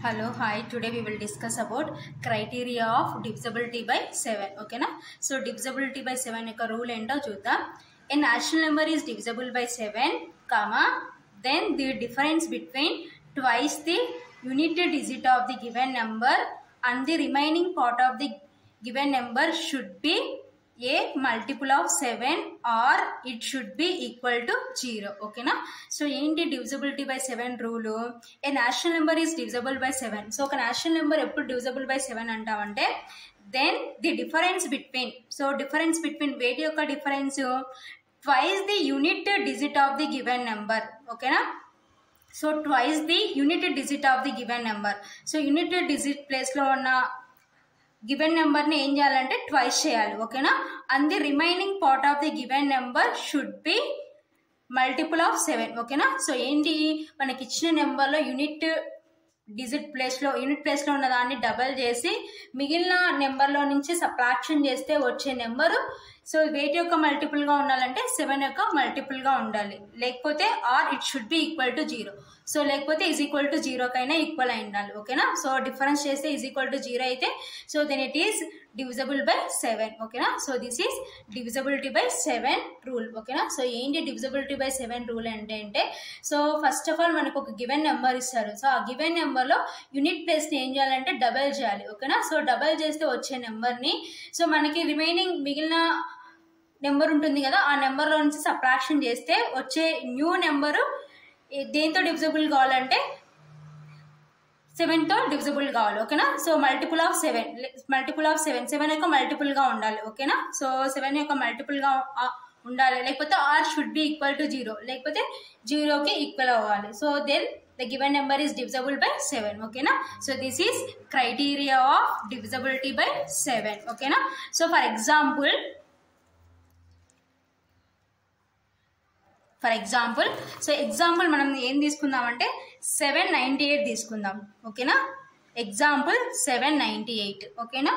Hello, hi. Today we will discuss about criteria of divisibility by 7. Okay na? So divisibility by 7 యొక్క rule ఏంటో చూద్దాం. A natural number is divisible by 7, comma, then the difference between twice the unit digit of the given number and the remaining part of the given number should be a multiple of 7 or it should be equal to 0. Okay na? So ఏంటి divisibility by 7 rule? A natural number is divisible by 7. So ఒక natural number ఎప్పుడు divisible by 7 అంటామంటే then the difference between, so difference between వేటి యొక్క difference twice the unit digit of the given number. Okay na? So twice the unit digit of the given number. So unit digit place లో ఉన్న given నెంబర్ని ఏం చేయాలంటే twice చేయాలి. ఓకేనా? And the remaining part of the given number should be multiple of 7. ఓకేనా? So ఏంటి, మనకి ఇచ్చిన నెంబర్లో యూనిట్ ప్లేస్లో ఉన్న దాన్ని డబల్ చేసి మిగిలిన నెంబర్లో నుంచి సబ్ట్రాక్షన్ చేస్తే వచ్చే నెంబరు సో వేటి యొక్క మల్టిపుల్గా ఉండాలంటే 7 యొక్క మల్టిపుల్గా ఉండాలి. లేకపోతే or it should be equal to 0. So లేకపోతే ఈజ్ ఈక్వల్ టు 0 కైనా ఈక్వల్ అయి ఉండాలి. ఓకేనా? సో డిఫరెన్స్ చేస్తే ఈజ్ ఈక్వల్ టు 0 అయితే so then it is divisible by 7. ఓకేనా? So this is divisibility by 7 rule. ఓకేనా? సో ఏంటి divisibility by 7 రూల్ అంటే సో ఫస్ట్ ఆఫ్ ఆల్ మనకు ఒక గివెన్ నెంబర్ ఇస్తారు. సో ఆ గివెన్ నెంబర్లో యూనిట్ ప్లేస్ని ఏం చేయాలంటే డబల్ చేయాలి. ఓకేనా? సో డబల్ చేస్తే వచ్చే నెంబర్ని సో మనకి రిమైనింగ్ మిగిలిన నెంబర్ ఉంటుంది కదా, ఆ నెంబర్లో నుంచి సబ్ట్రాక్షన్ చేస్తే వచ్చే న్యూ నెంబరు దేంతో డివిజిబుల్ కావాలంటే 7తో డివిజిబుల్ కావాలి. ఓకేనా? సో మల్టిపుల్ ఆఫ్ 7 7 యొక్క మల్టిపుల్గా ఉండాలి. ఓకేనా? సో 7 యొక్క మల్టిపుల్గా ఉండాలి. లేకపోతే or should be equal to 0, లేకపోతే 0కి ఈక్వల్ అవ్వాలి. So then the given number is divisible by 7. okay na? So this is criteria of divisibility by 7. okay na? So for example so example మనం ఏం తీసుకుందామంటే 798 తీసుకుందాం. ఓకేనా? ఎగ్జాంపుల్ 798. ఓకేనా?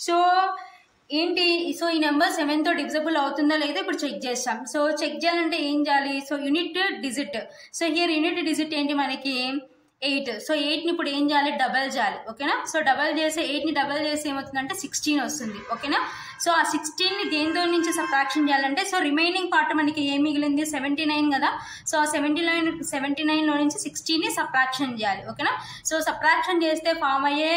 So ఏంటి, so ఈ నెంబర్ 7తో డివిజిబుల్ అవుతుందా లేదా ఇప్పుడు చెక్ చేస్తాం. సో చెక్ చేయాలంటే ఏం చేయాలి, so unit digit. So here unit digit ఏంటి మనకి 8. సో 8ని ఇప్పుడు ఏం చేయాలి, డబల్ చేయాలి. ఓకేనా? సో డబల్ చేసి 8ని డబల్ చేసి ఏమవుతుందంటే 16 వస్తుంది. ఓకేనా? సో ఆ 16ని దేంతో నుంచి సబ్ట్రాక్షన్ చేయాలంటే సో రిమైనింగ్ పార్ట్ మనకి ఏం మిగిలింది 79 కదా. సో ఆ 79లో నుంచి 16ని సబ్ట్రాక్షన్ చేయాలి. ఓకేనా? సో సబ్ట్రాక్షన్ చేస్తే ఫామ్ అయ్యే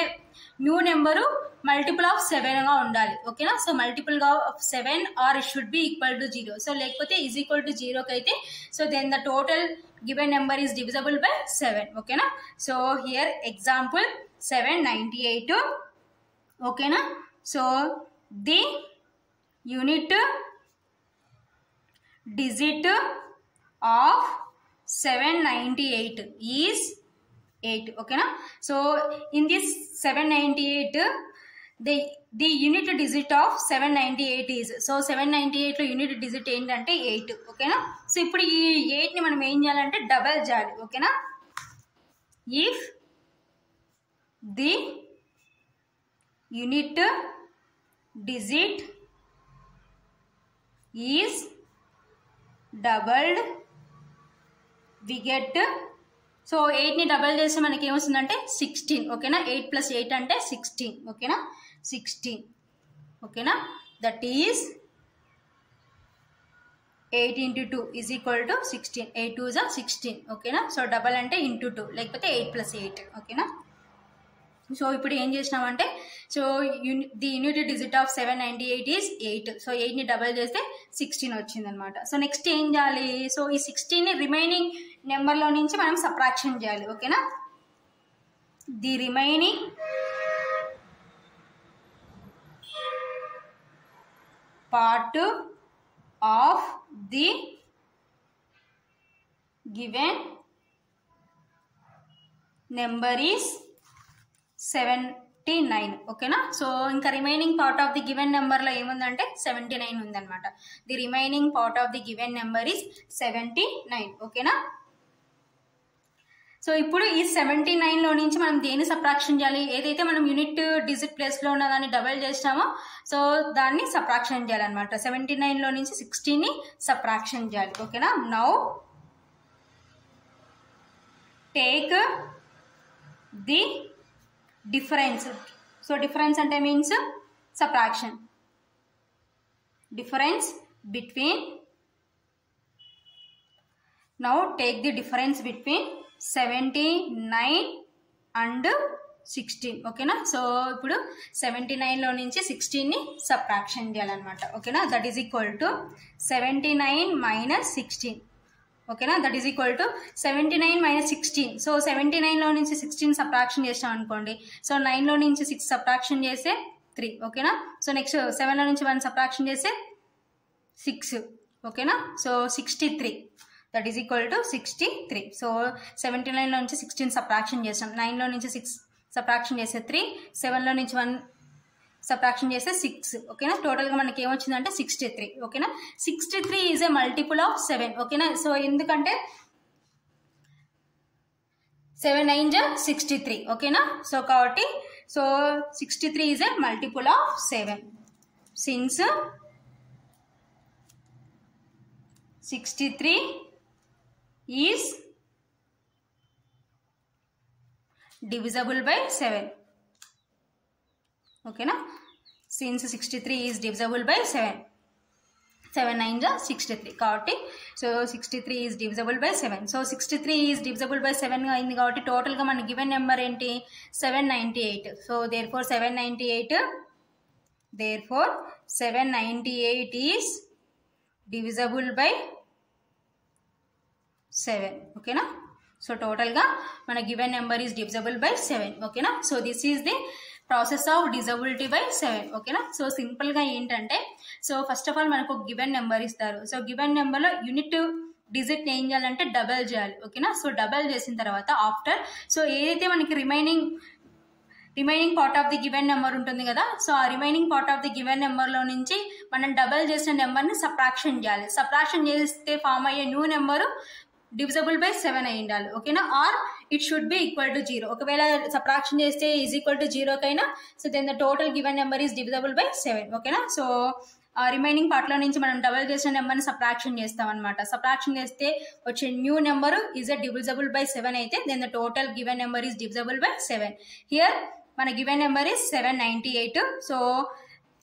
న్యూ నెంబరు మల్టిపుల్ ఆఫ్ 7గా ఉండాలి. ఓకేనా? So multiple of 7 or it should be equal to 0. So లేకపోతే ఈజ్ ఈక్వల్ టు 0కి అయితే so then the total given number is divisible by 7. okay na? So here example 798. okay na? So the unit digit of 798 is 8. okay na? So in this 798 the unit digit of 798 is, so 798 లో unit digit ఏంటంటే 8. ఓకేనా? So ఇప్పుడు ఈ 8ని మనం ఏం చేయాలంటే double చేయాలి. ఓకేనా? If the unit digit is doubled we get, so 8ని డబల్ చేస్తే మనకి ఏమొస్తుందంటే 16. ఓకేనా? 8 + 8 అంటే 16. ఓకేనా? 16. ఓకేనా? That is 8 × 2 is equal to 16. 8 2 = 16. ఓకేనా? సో డబల్ అంటే ఇంటూ 2, లేకపోతే 8 + 8. ఓకేనా? సో ఇప్పుడు ఏం చేసినామంటే so the unit digit of 798 is 8. So 8ని డబల్ చేస్తే 16 వచ్చిందనమాట. సో నెక్స్ట్ ఏం చేయాలి, సో ఈ 16ని రిమైనింగ్ నెంబర్లో నుంచి మనం సబ్ట్రాక్షన్ చేయాలి. ఓకేనా? The remaining part of the given number is 79. ఓకేనా? సో ఇంకా remaining part of the given నెంబర్లో ఏముందంటే 79 ఉందన్నమాట. The remaining part of the given number is 79. ఓకేనా? సో ఇప్పుడు ఈ 79లో నుంచి మనం దేన్ని సబ్ట్రాక్షన్ చేయాలి, ఏదైతే మనం యూనిట్ డిజిట్ ప్లేస్లో ఉన్న దాన్ని డబల్ చేసినామో సో దాన్ని సబ్ట్రాక్షన్ చేయాలన్నమాట. 79లో నుంచి 16ని సబ్ట్రాక్షన్ చేయాలి. ఓకేనా? Now take the difference. So difference ante means subtraction. Difference between, now take the difference between 79 and 16. ఓకేనా. సో ఇప్పుడు 79లో నుంచి 16ని సబ్ట్రాక్షన్ చేయాలన్నమాట. ఓకేనా. That is equal to 79 minus 16. ఓకేనా. That is equal to 79 minus 16. So 79లో నుంచి 16 సబ్ట్రాక్షన్ చేసాం అనుకోండి. సో 9లో నుంచి 6 సబ్ట్రాక్షన్ చేస్తే 3. ఓకేనా. సో నెక్స్ట్ 7లో నుంచి 1 సబ్ట్రాక్షన్ చేస్తే 6. ఓకేనా. So 63. That is equal to 63. So 79లో నుంచి 16 సబ్ట్రాక్షన్ చేసాం. 9లో నుంచి 6 సబ్ట్రాక్షన్ చేస్తే 3. 7లో నుంచి 1 సబ్ట్రాక్షన్ చేస్తే 6. ఓకేనా. టోటల్గా మనకి ఏమొచ్చిందంటే 63. ఓకేనా. 63 ఈజ్ ఏ మల్టిపుల్ ఆఫ్ 7. ఓకేనా. సో ఎందుకంటే 7 9 జా 63. ఓకేనా. సో కాబట్టి so 63 is a multiple of 7. Since 63 is divisible by 7. ఓకేనా. since 63 is divisible by 7. 7 9 జా 63 కాబట్టి so 63 is divisible by 7. So 63 is divisible by 7 అయింది కాబట్టి టోటల్గా మన గివెన్ నెంబర్ ఏంటి 798. So therefore 798 is divisible by 7. ఓకేనా. సో టోటల్గా మన given number is divisible by 7. ఓకేనా. So this is the process of divisibility by 7. ఓకేనా. సో సింపుల్గా ఏంటంటే సో ఫస్ట్ ఆఫ్ ఆల్ మనకు గివెన్ నెంబర్ ఇస్తారు. సో గివెన్ నెంబర్లో యూనిట్ డిజిట్ ఏం చేయాలంటే డబల్ చేయాలి. ఓకేనా. సో డబల్ చేసిన తర్వాత ఆఫ్టర్ సో ఏదైతే మనకి remaining part of the given number ఉంటుంది కదా. సో ఆ remaining part of the given నెంబర్లో నుంచి మనం డబల్ చేసిన నెంబర్ని సబ్ట్రాక్షన్ చేయాలి. సబ్ట్రాక్షన్ చేస్తే ఫామ్ అయ్యే న్యూ నెంబరు divisible by 7 అయి ఉండాలి. ఓకేనా. Or it should be equal to 0. ఒకవేళ సబ్ట్రాక్షన్ చేస్తే ఈజ్ ఈక్వల్ టు 0 కైనా so then the total given number is divisible by 7. ఓకేనా. సో ఆ రిమైనింగ్ పార్ట్లో నుంచి మనం డబల్ చేసిన నెంబర్ని సబ్ట్రాక్షన్ చేస్తాం అనమాట. సబ్ట్రాక్షన్ చేస్తే వచ్చే new number is a divisible by 7 అయితే then the total given number is divisible by 7. Here మన గివెన్ నెంబర్ ఈజ్ 798.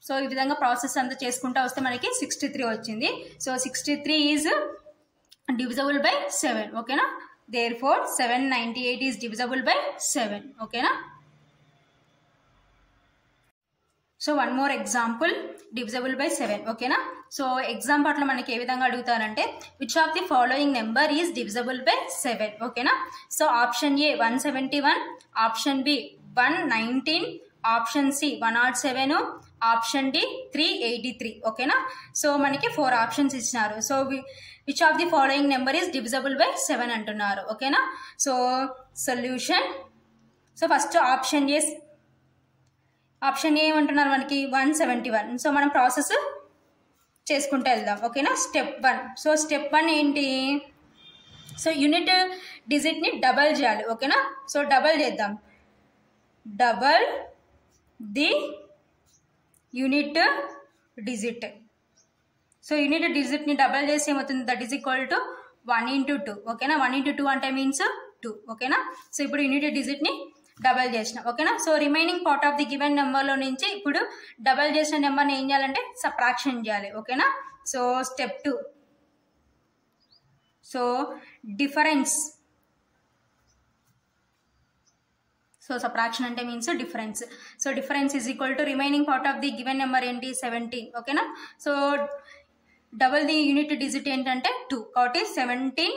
సో ఈ విధంగా ప్రాసెస్ అంతా చేసుకుంటూ వస్తే మనకి 63 వచ్చింది. So 63 is divisible by 7. ఓకేనా. therefore 798 is divisible by 7. ఓకేనా. So one more example divisible by 7. ఓకేనా. సో ఎగ్జామ్ పార్ట్లో మనకి ఏ విధంగా అడుగుతారంటే which of the following number is divisible by 7. ఓకేనా. So option A 171, option B 119, option C 107, option D 383. ఓకేనా. సో మనకి 4 ఆప్షన్స్ ఇచ్చినారు. So which of the following number is divisible by 7 అంటున్నారు. ఓకేనా. So solution so first option A ఏమంటున్నారు మనకి 171. So మనం process చేసుకుంటూ వెళ్దాం. ఓకేనా. స్టెప్ 1. సో స్టెప్ 1 ఏంటి సో యూనిట్ డిజిట్ని డబల్ చేయాలి. ఓకేనా. సో డబల్ చేద్దాం. Double the unit digit. So unit డిజిట్ని డబల్ చేసి ఏమవుతుంది that is equal to 1 into 2. ఓకేనా. 1 into 2 అంటే మీన్స్ 2. ఓకేనా. సో ఇప్పుడు యూనిట్ డిజిట్ని డబల్ చేసిన. ఓకేనా. So remaining part of the given నెంబర్లో నుంచి ఇప్పుడు డబల్ చేసిన నెంబర్ని ఏం చేయాలంటే సబ్ట్రాక్షన్ చేయాలి. ఓకేనా. So step 2. So difference. So subtraction అంటే means difference. So difference is equal to remaining part of the given number ఏంటి 17. ఓకేనా. So double the unit digit ఏంటంటే 2 కాబట్టి 17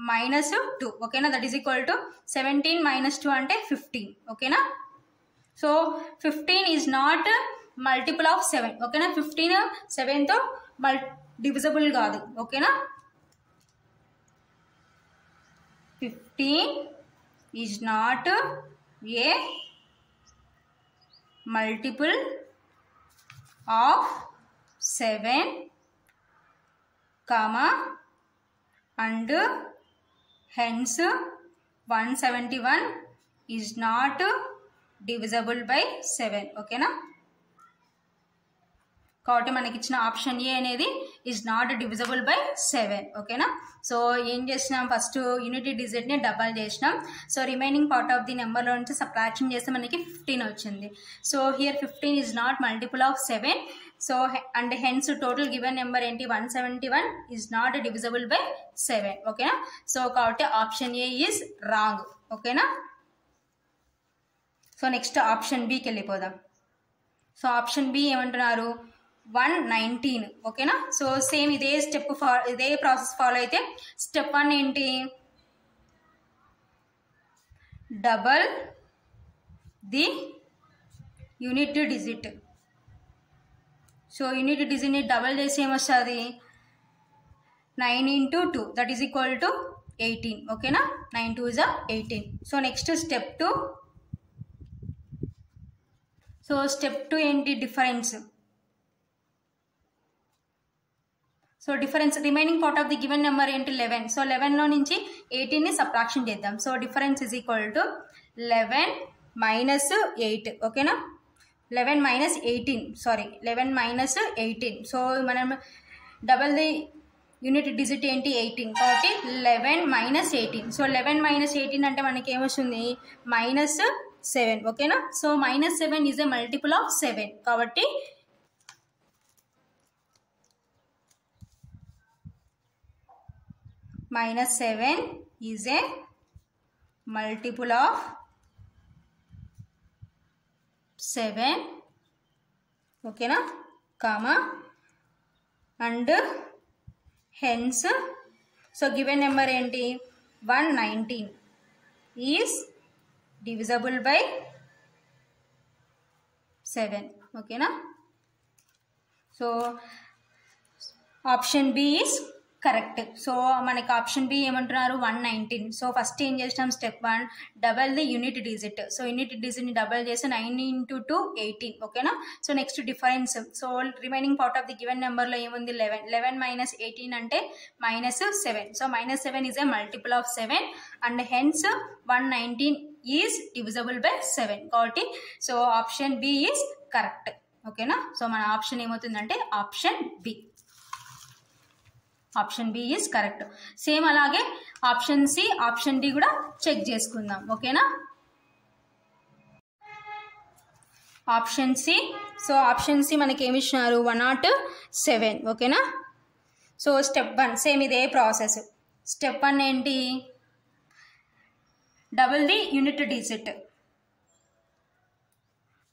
minus 2. ఓకేనా. That is equal to 17 minus 2 అంటే 15. ఓకేనా. So 15 is not multiple of 7. ఓకేనా. 15 7తో డివిజిబుల్ కాదు. ఓకేనా. 15 is not a multiple of 7, and hence 171 is not divisible by 7. ఓకేనా. కాబట్టి మనకి ఇచ్చిన ఆప్షన్ ఏ అనేది ఈజ్ నాట్ డివిజబుల్ బై 7. ఓకేనా. సో ఏం చేసినాం, ఫస్ట్ యూనిటీ డిజిట్ని డబల్ చేసినాం. So remaining part of the నెంబర్లో నుంచి సబ్ట్రాక్షన్ చేస్తే మనకి 15 వచ్చింది. So here 15 is not multiple of 7. So and hence total given number ఏంటి 171 ఈజ్ నాట్ డివిజబుల్ బై 7. ఓకేనా. సో కాబట్టి ఆప్షన్ ఏ ఈజ్ రాంగ్. ఓకేనా. సో నెక్స్ట్ ఆప్షన్ బికి వెళ్ళిపోదాం. సో ఆప్షన్ బి ఏమంటున్నారు 119. ఓకేనా. సో సేమ్ ఇదే ఇదే ప్రాసెస్ ఫాలో అయితే స్టెప్ 1 ఏంటి, double the unit digit. So unit డిజిట్ని డబల్ చేసి ఏమొస్తుంది 9 into 2 that is equal to 18. ఓకేనా. 9 2 is 18. So next step 2. So step 2 ఏంటి, difference. So difference remaining part of the given number ఏంటి 11. సో 11లో నుంచి 18ని సబ్ట్రాక్షన్ చేద్దాం. So difference is equal to 11 minus 8. ఓకేనా. 11 minus 18 సారీ 11 minus 18. సో మనం డబల్ ది యూనిట్ డిజిట్ ఏంటి 18 కాబట్టి 11 minus 18. సో 11 minus 18 అంటే మనకి ఏమొస్తుంది -7. ఓకేనా. So -7 is a multiple of 7 కాబట్టి -7 is a multiple of 7. ఓకేనా, comma and hence so given number ఏంటి 119 ఈజ్ డివిజబుల్ బై 7. ఓకేనా. So option B is correct. So మనకి ఆప్షన్ బి ఏమంటున్నారు 119. సో ఫస్ట్ ఏం చేసినాం step 1 double the unit digit. So unit డిజిట్ని double చేసి 9 into 2 18. ఓకేనా. So next difference. So remaining part of the given నెంబర్లో ఏముంది 11. 11 minus 18 అంటే -7. So -7 is a multiple of 7 and hence 119 is divisible by 7 కాబట్టి so option B is correct. ఓకేనా. So మన option ఏమవుతుందంటే option B. Option B is correct. Same అలాగే option C option D కూడా check చేసుకుందాం. ఓకేనా. Option C. So option C మనకి ఏమి ఇచ్చినారు 107. ఓకేనా. సో స్టెప్ 1 సేమ్ ఇదే ప్రాసెస్. స్టెప్ 1 ఏంటి double the unit digit.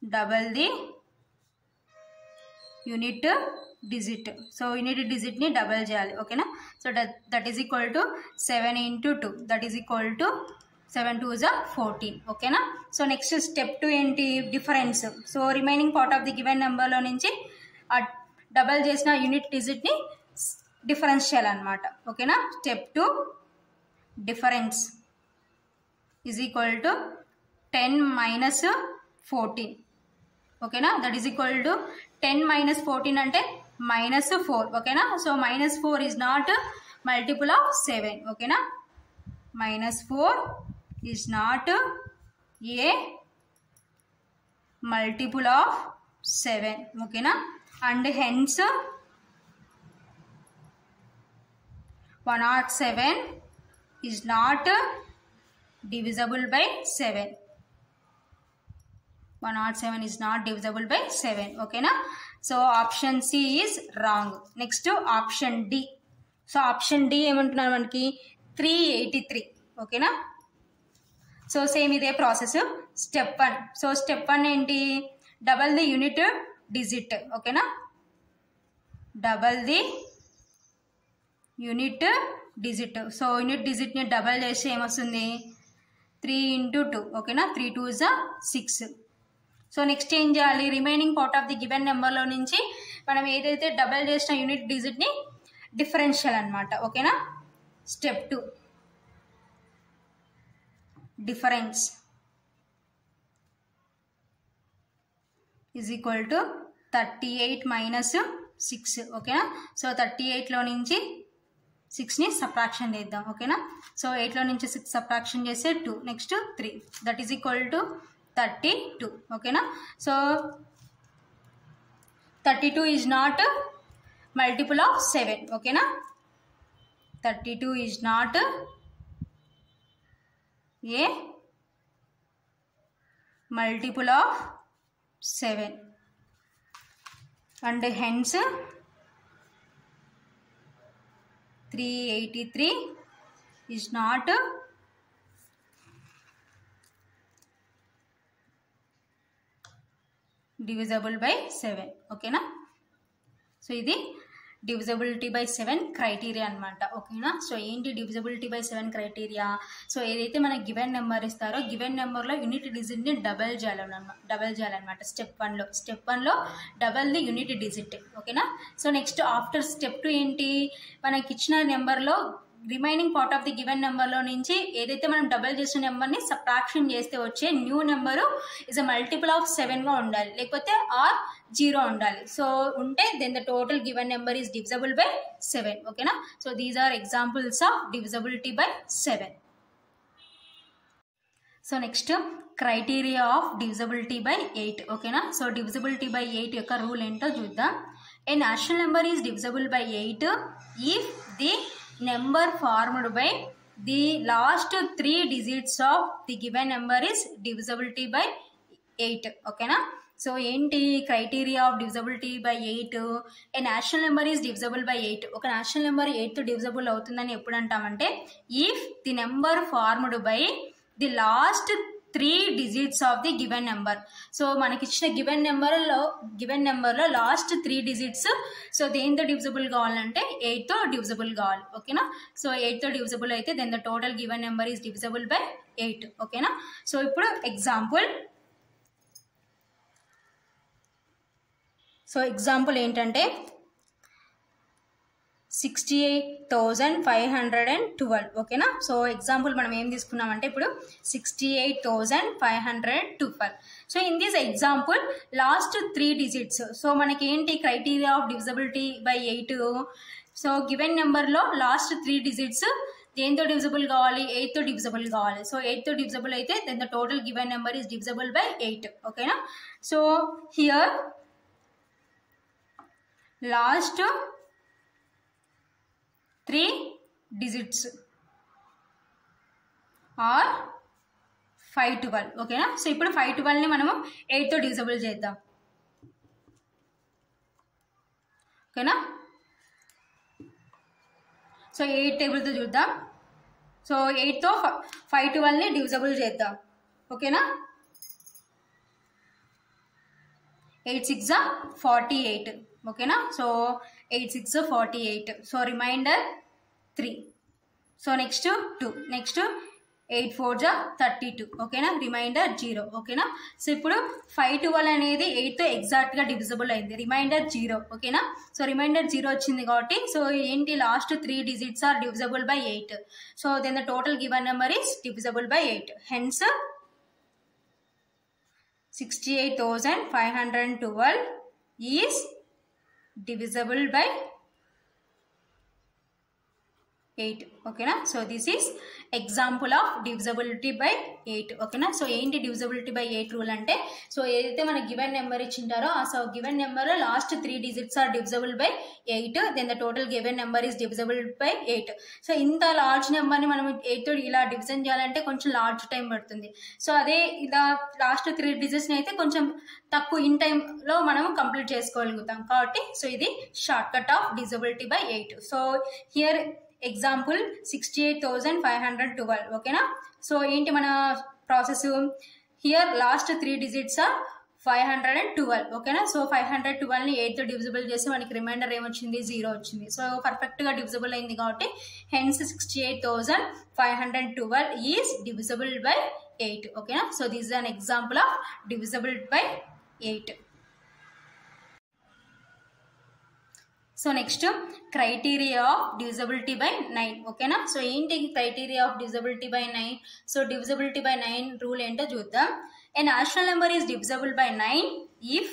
Double the unit digit. So unit డిజిట్ని డబల్ చేయాలి. ఓకేనా. So that is equal to 7 into 2 that is equal to 7 2 is 14. ఓకేనా. సో నెక్స్ట్ స్టెప్ 2 ఏంటి difference. So remaining part of the given నెంబర్లో నుంచి ఆ double చేసిన unit డిజిట్ని difference చేయాలన్నమాట. ఓకేనా. Step 2 difference is equal to 10 minus 14. ఓకేనా. That is equal to 10 minus 14 అంటే -4. ఓకేనా. So -4 is not multiple of 7. ఓకేనా. -4 is not a multiple of 7. ఓకేనా. And hence 107 is not divisible by 7. 107 is not divisible by 7. ఓకేనా. So option C is wrong. Next option D. So option D ఏమంటున్నారు మనకి 383. ఓకేనా. So same ఇదే process step 1. So step 1 ఏంటి double the unit digit. ఓకేనా. Double the unit digit. So unit డిజిట్ని double చేసి ఏమొస్తుంది 3 into 2. ఓకేనా. 3 2 is 6. సో నెక్స్ట్ ఏం చేయాలి remaining part of the given నెంబర్లో నుంచి మనం ఏదైతే డబల్ చేసిన యూనిట్ డిజిట్ని డిఫరెన్షియల్ అనమాట. ఓకేనా. Step 2 difference is equal to 38 minus 6. ఓకేనా. సో 38లో నుంచి 6ని సబ్ట్రాక్షన్ చేద్దాం. ఓకేనా. సో 8లో నుంచి 6 సబ్ట్రాక్షన్ చేస్తే 2 next 3 that is equal to 32. ఓకేనా. So 32 is not a multiple of 7. Okay na? 32 is not a multiple of 7, and hence 383 is not divisible by 7. Okay na? So ఇది divisibility by 7 criteria అనమాట. ఓకేనా? So ఏంటి divisibility by 7 criteria? So ఏదైతే మనకి given number ఇస్తారో given నెంబర్లో unit డిజిట్ని double చేయాలన్నమాట. స్టెప్ వన్లో డబల్ ది యూనిట్ డిజిట్. ఓకేనా? సో నెక్స్ట్ ఆఫ్టర్ స్టెప్ 2 ఏంటి? మనకి ఇచ్చిన నెంబర్లో remaining part of the given నెంబర్లో నుంచి ఏదైతే మనం డబల్ చేసిన నెంబర్ని సబ్ట్రాక్షన్ చేస్తే వచ్చే new number is a multiple of 7గా ఉండాలి, లేకపోతే ఆర్ 0 ఉండాలి. సో ఉంటే then the total given number is divisible by 7. ఓకేనా? So these are examples of divisibility by 7. So next criteria of divisibility by 8. ఓకేనా? సో డివిజబిలిటీ బై 8 యొక్క rule ఏంటో చూద్దాం. A national number is divisible by 8 if the number formed by the last 3 digits of the given number is divisibility by 8. Okay na? So ఏంటి criteria of divisibility by 8? A national number is divisible by 8. ఒక national number 8తో divisible అవుతుందని ఎప్పుడు అంటామంటే if the number formed by the last 3 digits of the given number. So మనకి ఇచ్చిన given నెంబర్లో last 3 digits so దేంతో డివిజబుల్ కావాలంటే 8తో డివిజబుల్ కావాలి. ఓకేనా? సో 8తో డివిజబుల్ అయితే then the total given number is divisible by 8. ఓకేనా? సో ఇప్పుడు ఎగ్జాంపుల్ ఏంటంటే 68,512. ఓకేనా? సో ఎగ్జాంపుల్ మనం ఏం తీసుకున్నామంటే ఇప్పుడు 68,512. So in this example last 3 digits so మనకి ఏంటి criteria of divisibility by 8? So given నెంబర్లో లాస్ట్ 3 digits దేంతో డివిజబుల్ కావాలి? 8తో డివిజబుల్ కావాలి. సో 8తో డివిజబుల్ అయితే then the total given number is divisible by 8. ఓకేనా? So here last 3 digits are 512. ఓకేనా? సో ఇప్పుడు 512ని మనము 8తో డివిజబుల్ చేద్దాం. ఓకేనా? సో 8 టేబుల్తో చూద్దాం. సో 8తో 512ని డివిజబుల్ చేద్దాం. ఓకేనా? 8 6 48. ఓకేనా? So 8 6 48. So remainder 3. So next 2. Next 8 4 32. ఓకేనా? రిమైండర్ 0. ఓకేనా? సో ఇప్పుడు 512 అనేది 8తో ఎగ్జాక్ట్గా డివిజబుల్ అయింది. రిమైండర్ 0. ఓకేనా? సో రిమైండర్ 0 వచ్చింది కాబట్టి సో ఏంటి last 3 digits are divisible by 8. So then the total given number is divisible by 8. Hence 68,512 is divisible by 8. ఓకేనా? So this is example of divisibility by 8. ఓకేనా? సో ఏంటి divisibility by 8 rule అంటే so ఏదైతే మన given number ఇచ్చింటారో so given నెంబర్లో last 3 digits are divisible by 8 then the total given number is divisible by 8. So ఇంత large నెంబర్ని మనం 8తో ఇలా డివిజన్ చేయాలంటే కొంచెం లార్జ్ టైం పడుతుంది. సో అదే ఇలా లాస్ట్ 3 digitsని అయితే కొంచెం తక్కువ ఇన్ టైంలో మనం కంప్లీట్ చేసుకోగలుగుతాం కాబట్టి సో ఇది shortcut of divisibility by 8. So here example 68,512. ఓకేనా? సో ఏంటి మన process? Here last 3 digits are 512. ఓకేనా? సో 512ని 8తో డివిజిబుల్ చేసి మనకి రిమైండర్ ఏమొచ్చింది? 0 వచ్చింది. సో పర్ఫెక్ట్గా డివిజిబుల్ అయింది కాబట్టి హెన్స్ 68,512 ఈజ్ డివిజిబుల్ బై 8. ఓకేనా? So this is an example of divisible by 8. So next criteria of divisibility by 9. ఓకేనా? సో ఏంటి criteria of divisibility by 9? So divisibility by 9 rule ఏంటో చూద్దాం. A national number is divisible by 9 if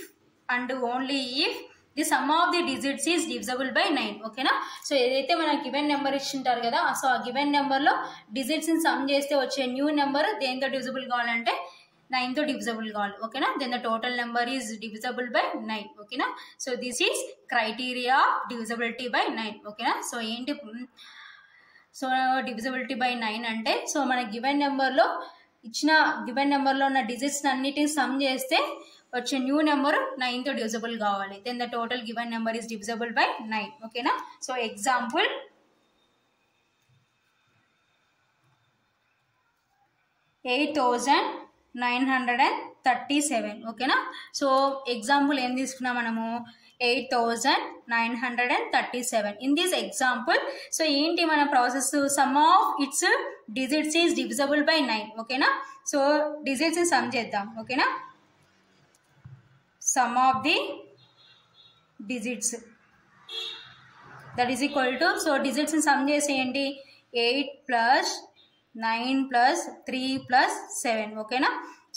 and only if the sum of the digits is divisible by 9. ఓకేనా? So ఏదైతే మన given number ఇచ్చింటారు కదా so ఆ given నెంబర్లో డిజిట్స్ని some చేస్తే వచ్చే న్యూ నెంబర్ దేంతో డివిజబుల్ కావాలంటే 9తో డివిజబుల్ కావాలి ఓకేనా. Then the total number is divisible by 9 ఓకేనా. So this is criteria of divisibility by 9 ఓకేనా. సో ఏంటి, సో డివిజబిలిటీ బై 9 అంటే సో మన గివెన్ నెంబర్లో ఉన్న డిజిట్స్ అన్నిటిని సమ్ చేస్తే వచ్చే న్యూ నెంబర్ 9తో డివిజబుల్ కావాలి. Then the total given number is divisible by 9 ఓకేనా. సో ఎగ్జాంపుల్ 8937 ఓకేనా. సో ఎగ్జాంపుల్ ఏం తీసుకున్నాం మనము, 8937. ఇన్ దిస్ ఎగ్జాంపుల్ సో ఏంటి మన process, some of it's digits is divisible by 9 ఓకేనా. సో డిజిట్స్ ని సమ్ చేద్దాం ఓకేనా. Some of the digits that is equal to, so digits ని సమ్ చేసేయండి, 8 + 9 + 3 + 7 ఓకేనా.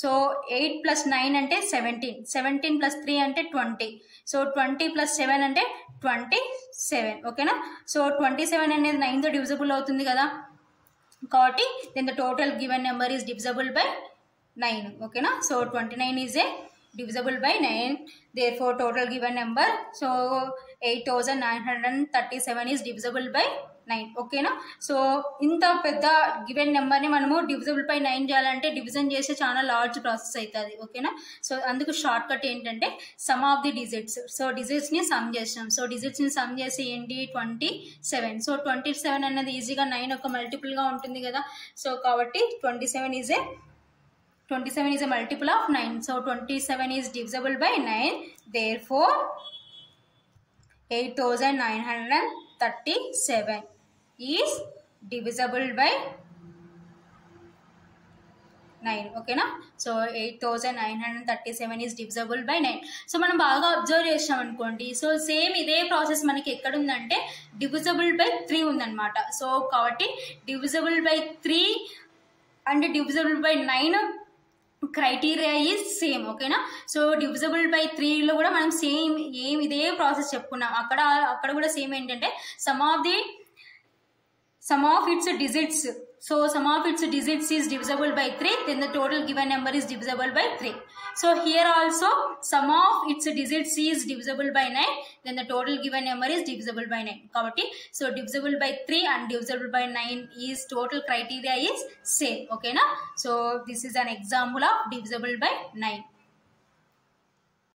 సో 8 + 9 అంటే 17, 17 + 3 అంటే 20, సో 20 + 7 అంటే 27 ఓకేనా. సో 27 అనేది 9తో డివిజబుల్ అవుతుంది కదా, కాబట్టి then the total given number is divisible by 9 ఓకేనా. So 29 is a divisible by 9, therefore total given number so 8937 is divisible by 9 ఓకేనా. సో ఇంత పెద్ద గివెన్ నెంబర్ని మనము డివిజబుల్ బై 9 చేయాలంటే డివిజన్ చేస్తే చాలా లార్జ్ ప్రాసెస్ అవుతుంది ఓకేనా. సో అందుకు షార్ట్ కట్ ఏంటంటే sum of the digits, so డిజిట్స్ని సమ్ చేస్తాం. సో డిజిట్స్ని సమ్ చేసి ఏంటి 27, సో 27 అనేది ఈజీగా 9 ఒక మల్టిపుల్గా ఉంటుంది కదా. సో కాబట్టి 27 is a multiple of 9. So 27 is divisible by 9. Therefore 8937 is divisible by 9 ఓకేనా. So 8937 is divisible by 9. So మనం బాగా అబ్జర్వ్ చేసాం అనుకోండి, సో సేమ్ ఇదే ప్రాసెస్ మనకి ఎక్కడ ఉందంటే డివిజిబుల్ బై 3 ఉందన్నమాట. సో కాబట్టి divisible by 3 and divisible by 9 criteria is same ఓకేనా. సో డివిజిబుల్ బై 3లో కూడా మనం సేమ్ ఇదే ప్రాసెస్ చెప్పుకున్నాం. అక్కడ కూడా సేమ్ ఏంటంటే sum of it's digits, so sum of its digits is divisible by 3, then the total given number is divisible by 3. So here also sum of its digits is divisible by 9, then the total given number is divisible by 9. Kabatti so divisible by 3 and divisible by 9 is total criteria is same okay na. So this is an example of divisible by 9.